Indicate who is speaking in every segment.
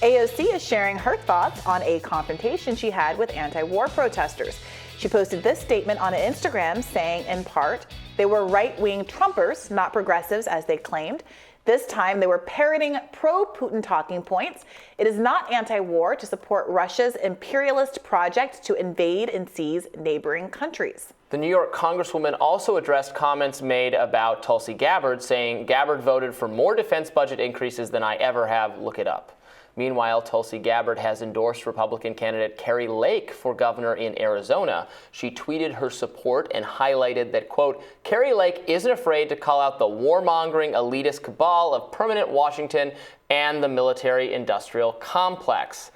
Speaker 1: AOC is sharing her thoughts on a confrontation she had with anti-war protesters. She posted this statement on Instagram saying, in part, they were right-wing Trumpers, not progressives, as they claimed. This time, they were parroting pro-Putin talking points. It is not anti-war to support Russia's imperialist project to invade and seize neighboring countries.
Speaker 2: The New York Congresswoman also addressed comments made about Tulsi Gabbard, saying, Gabbard voted for more defense budget increases than I ever have. Look it up. Meanwhile, Tulsi Gabbard has endorsed Republican candidate Kari Lake for governor in Arizona. She tweeted her support and highlighted that, quote, Kari Lake isn't afraid to call out the warmongering elitist cabal of permanent Washington and the military-industrial complex.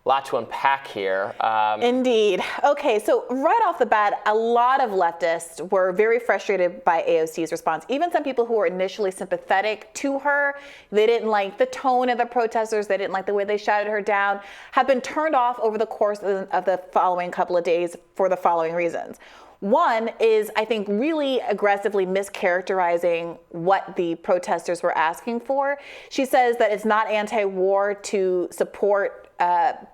Speaker 2: A lot to unpack here.
Speaker 1: Indeed. Okay, so right off the bat, a lot of leftists were very frustrated by AOC's response. Even some people who were initially sympathetic to her, they didn't like the tone of the protesters, they didn't like the way they shouted her down, have been turned off over the course of the following couple of days for the following reasons. One is, I think, really aggressively mischaracterizing what the protesters were asking for. She says that it's not anti-war to support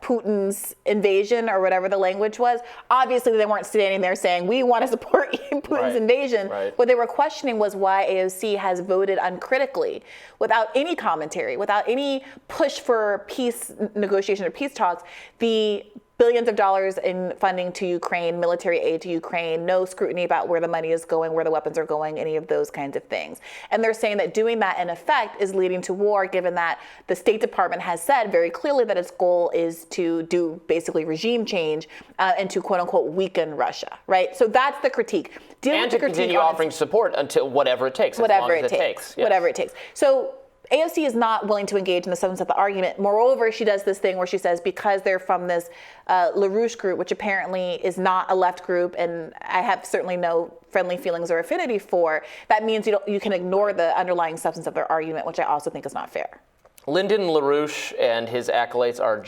Speaker 1: Putin's invasion or whatever the language was. Obviously, they weren't standing there saying, we want to support Putin's invasion. Right. What they were questioning was why AOC has voted uncritically, without any commentary, without any push for peace negotiation or peace talks, the billions of dollars in funding to Ukraine, military aid to Ukraine, no scrutiny about where the money is going, where the weapons are going, any of those kinds of things. And they're saying that doing that in effect is leading to war, given that the State Department has said very clearly that its goal is to do basically regime change and to quote unquote weaken Russia, right? So that's the critique.
Speaker 2: And to continue offering support until whatever it takes,
Speaker 1: whatever it
Speaker 2: takes. Yes.
Speaker 1: Whatever it takes. So AOC is not willing to engage in the substance of the argument. Moreover, she does this thing where she says because they're from this LaRouche group, which apparently is not a left group, and I have certainly no friendly feelings or affinity for, that means you can ignore the underlying substance of their argument, which I also think is not fair. Lyndon
Speaker 2: LaRouche and his acolytes are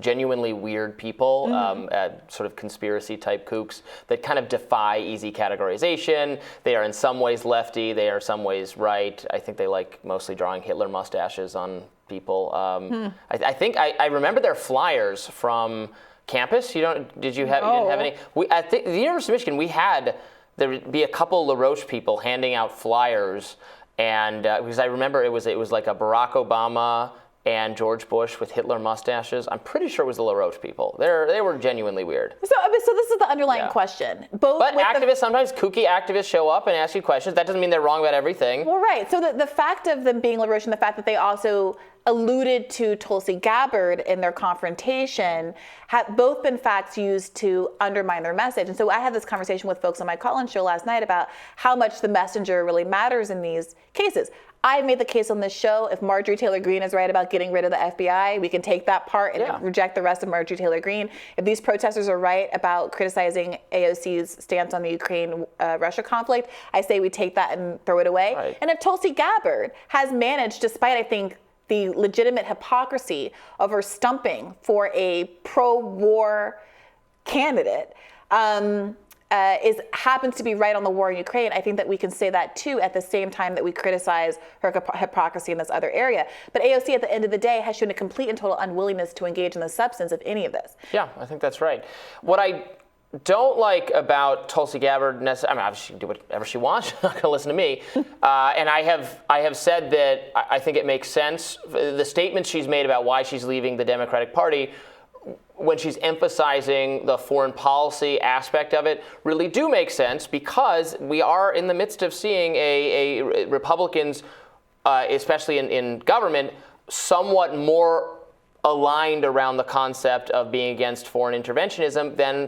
Speaker 2: genuinely weird people, sort of conspiracy type kooks that kind of defy easy categorization. They are in some ways lefty, they are in some ways right. I think they like mostly drawing Hitler mustaches on people. I think I remember their flyers from campus. You didn't have any? At the University of Michigan, there would be a couple LaRouche people handing out flyers, and because I remember it was like a Barack Obama and George Bush with Hitler mustaches. I'm pretty sure it was the LaRouche people. They were genuinely weird.
Speaker 1: So this is the underlying question.
Speaker 2: But activists, sometimes kooky activists show up and ask you questions. That doesn't mean they're wrong about everything.
Speaker 1: Well, right. So the fact of them being LaRouche and the fact that they also alluded to Tulsi Gabbard in their confrontation have both been facts used to undermine their message. And so I had this conversation with folks on my call-in show last night about how much the messenger really matters in these cases. I made the case on this show, if Marjorie Taylor Greene is right about getting rid of the FBI, we can take that part and reject the rest of Marjorie Taylor Greene. If these protesters are right about criticizing AOC's stance on the Ukraine-Russia conflict, I say we take that and throw it away.
Speaker 2: Right.
Speaker 1: And if Tulsi Gabbard has managed, despite, I think, the legitimate hypocrisy of her stumping for a pro-war candidate, happens to be right on the war in Ukraine, I think that we can say that too at the same time that we criticize her hypocrisy in this other area. But AOC at the end of the day has shown a complete and total unwillingness to engage in the substance of any of this.
Speaker 2: Yeah, I think that's right. What I don't like about Tulsi Gabbard, obviously she can do whatever she wants. She's not going to listen to me. And I have said that I think it makes sense. The statements she's made about why she's leaving the Democratic Party, when she's emphasizing the foreign policy aspect of it, really do make sense, because we are in the midst of seeing a Republicans, especially in government, somewhat more aligned around the concept of being against foreign interventionism than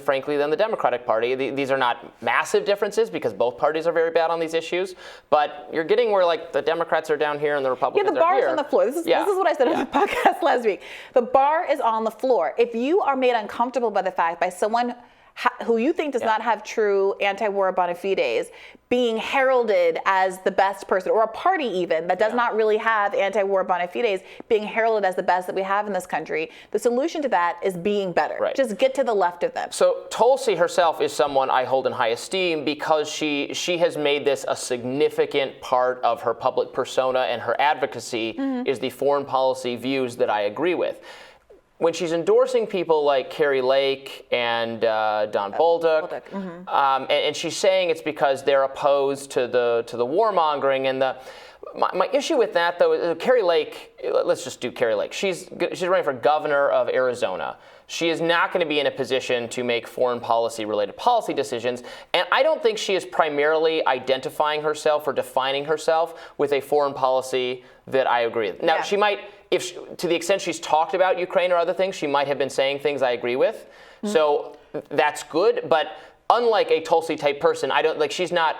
Speaker 2: the Democratic Party. These are not massive differences, because both parties are very bad on these issues, but you're getting where like the Democrats are down here and the Republicans are here.
Speaker 1: Yeah, the bar is on the floor. This is what I said on the podcast last week. The bar is on the floor. If you are made uncomfortable by the fact by someone who you think does not have true anti-war bona fides, being heralded as the best person, or a party even that does not really have anti-war bona fides being heralded as the best that we have in this country. The solution to that is being better.
Speaker 2: Right.
Speaker 1: Just get to the left of them.
Speaker 2: So Tulsi herself is someone I hold in high esteem because she has made this a significant part of her public persona, and her advocacy is the foreign policy views that I agree with. When she's endorsing people like Carrie Lake and Don Bolduc, and she's saying it's because they're opposed to the warmongering, and my issue with that though is Carrie Lake. Let's just do Carrie Lake. She's running for governor of Arizona. She is not going to be in a position to make foreign policy related policy decisions, and I don't think she is primarily identifying herself or defining herself with a foreign policy that I agree with. Now she might. To the extent she's talked about Ukraine or other things, she might have been saying things I agree with. So that's good. But unlike a Tulsi type person, I don't like she's not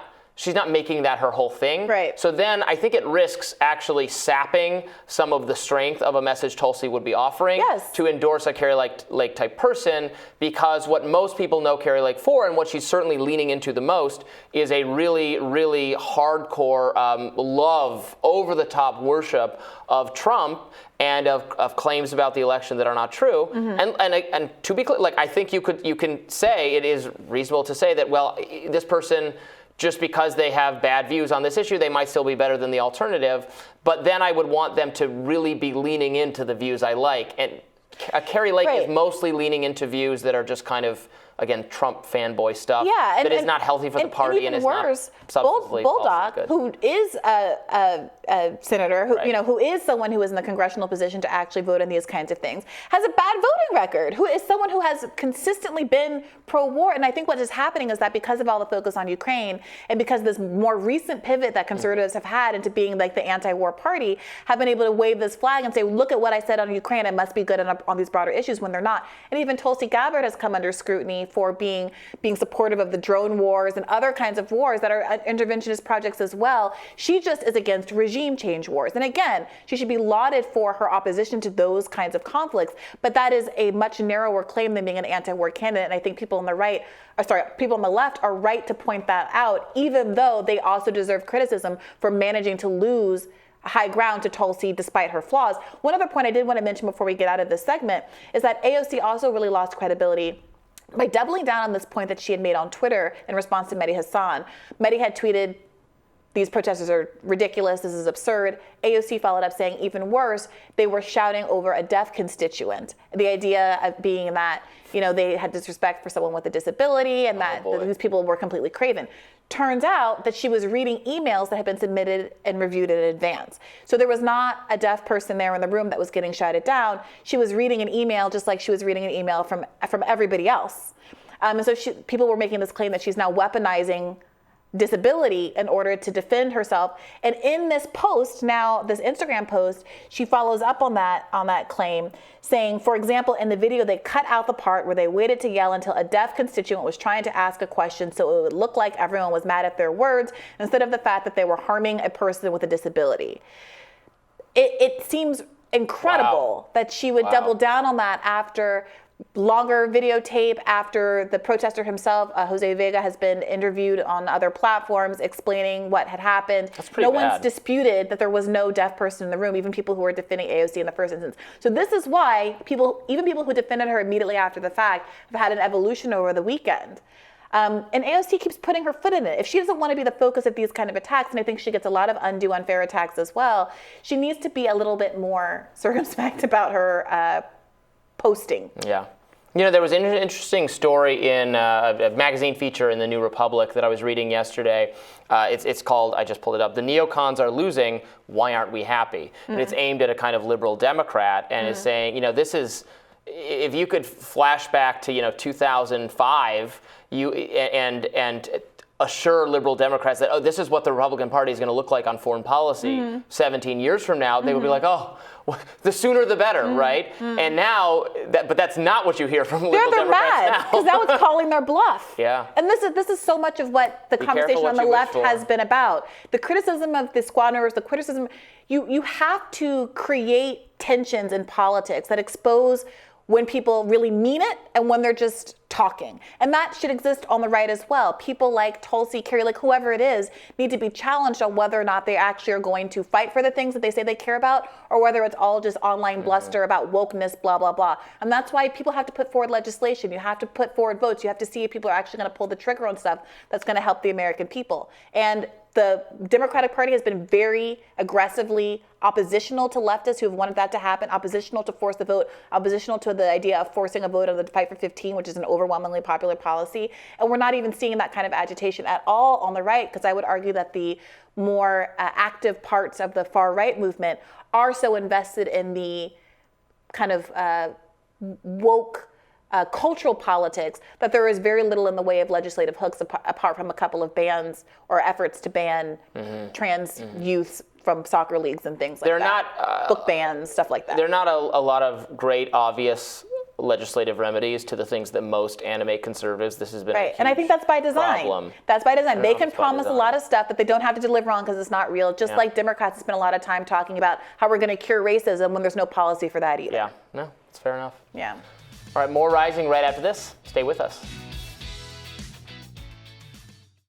Speaker 2: making that her whole thing.
Speaker 1: Right.
Speaker 2: So then I think it risks actually sapping some of the strength of a message Tulsi would be offering to endorse a Carrie Lake type person, because what most people know Carrie Lake for, and what she's certainly leaning into the most, is a really, really hardcore love, over-the-top worship of Trump and of claims about the election that are not true. And to be clear, like I think you can say it is reasonable to say that, well, this person, just because they have bad views on this issue, they might still be better than the alternative. But then I would want them to really be leaning into the views I like. And Carrie Lake is mostly leaning into views that are just kind of, again, Trump fanboy stuff that is not healthy for the party and is not substantively
Speaker 1: Bolduc, who is a senator, who is someone who is in the congressional position to actually vote on these kinds of things, has a bad voting record, who is someone who has consistently been pro-war. And I think what is happening is that because of all the focus on Ukraine, and because this more recent pivot that conservatives have had into being like the anti-war party, have been able to wave this flag and say, look at what I said on Ukraine, it must be good on these broader issues, when they're not. And even Tulsi Gabbard has come under scrutiny for being supportive of the drone wars and other kinds of wars that are interventionist projects as well. She just is against regime change wars. And again, she should be lauded for her opposition to those kinds of conflicts, but that is a much narrower claim than being an anti-war candidate. And I think people on the left are right to point that out, even though they also deserve criticism for managing to lose high ground to Tulsi despite her flaws. One other point I did want to mention before we get out of this segment is that AOC also really lost credibility by doubling down on this point that she had made on Twitter in response to Mehdi Hasan. Mehdi had tweeted, "These protesters are ridiculous, this is absurd." AOC followed up saying, even worse, they were shouting over a deaf constituent. The idea of being that, they had disrespect for someone with a disability, and that these people were completely craven. Turns out that she was reading emails that had been submitted and reviewed in advance. So there was not a deaf person there in the room that was getting shouted down. She was reading an email just like she was reading an email from everybody else. And so people were making this claim that she's now weaponizing disability in order to defend herself. And in this post, now this Instagram post, she follows up on that claim, saying, for example, in the video, they cut out the part where they waited to yell until a deaf constituent was trying to ask a question, so it would look like everyone was mad at their words instead of the fact that they were harming a person with a disability. It seems incredible that she would double down on that after longer videotape, after the protester himself, Jose Vega, has been interviewed on other platforms explaining what had happened.
Speaker 2: That's pretty bad.
Speaker 1: One's disputed that there was no deaf person in the room, even people who were defending AOC in the first instance. So this is why even people who defended her immediately after the fact have had an evolution over the weekend. And AOC keeps putting her foot in it. If she doesn't want to be the focus of these kind of attacks, and I think she gets a lot of undue, unfair attacks as well, she needs to be a little bit more circumspect about her posting.
Speaker 2: Yeah. There was an interesting story in a magazine feature in the New Republic that I was reading yesterday. It's called, I just pulled it up, "The Neocons Are Losing, Why Aren't We Happy?" And it's aimed at a kind of liberal Democrat, and is saying, this is, if you could flash back to, 2005, and assure liberal Democrats that, this is what the Republican Party is going to look like on foreign policy 17 years from now, they would be like, the sooner the better, right? And now, but that's not what you hear from liberal Democrats
Speaker 1: mad,
Speaker 2: now.
Speaker 1: because now it's calling their bluff.
Speaker 2: Yeah.
Speaker 1: And this is so much of what the conversation on the left has been about. The criticism of the squadrons, the criticism, you have to create tensions in politics that expose when people really mean it and when they're just talking. And that should exist on the right as well. People like Tulsi, Carrie, like whoever it is, need to be challenged on whether or not they actually are going to fight for the things that they say they care about, or whether it's all just online bluster about wokeness, blah, blah, blah. And that's why people have to put forward legislation. You have to put forward votes. You have to see if people are actually going to pull the trigger on stuff that's going to help the American people. And the Democratic Party has been very aggressively oppositional to leftists who have wanted that to happen, oppositional to force the vote, oppositional to the idea of forcing a vote on the Fight for 15, which is an overwhelmingly popular policy. And we're not even seeing that kind of agitation at all on the right, because I would argue that the more active parts of the far right movement are so invested in the kind of woke cultural politics that there is very little in the way of legislative hooks apart from a couple of bans or efforts to ban trans youths from soccer leagues and things like that. Book bans, stuff like that.
Speaker 2: There are not a lot of great, obvious legislative remedies to the things that most animate conservatives. This has been a huge
Speaker 1: and I think that's by design.
Speaker 2: Problem.
Speaker 1: That's by design. They can promise a lot of stuff that they don't have to deliver on because it's not real. Just like Democrats spend a lot of time talking about how we're going to cure racism when there's no policy for that either.
Speaker 2: Yeah, no, it's fair enough.
Speaker 1: Yeah.
Speaker 2: All right, more Rising right after this. Stay with us.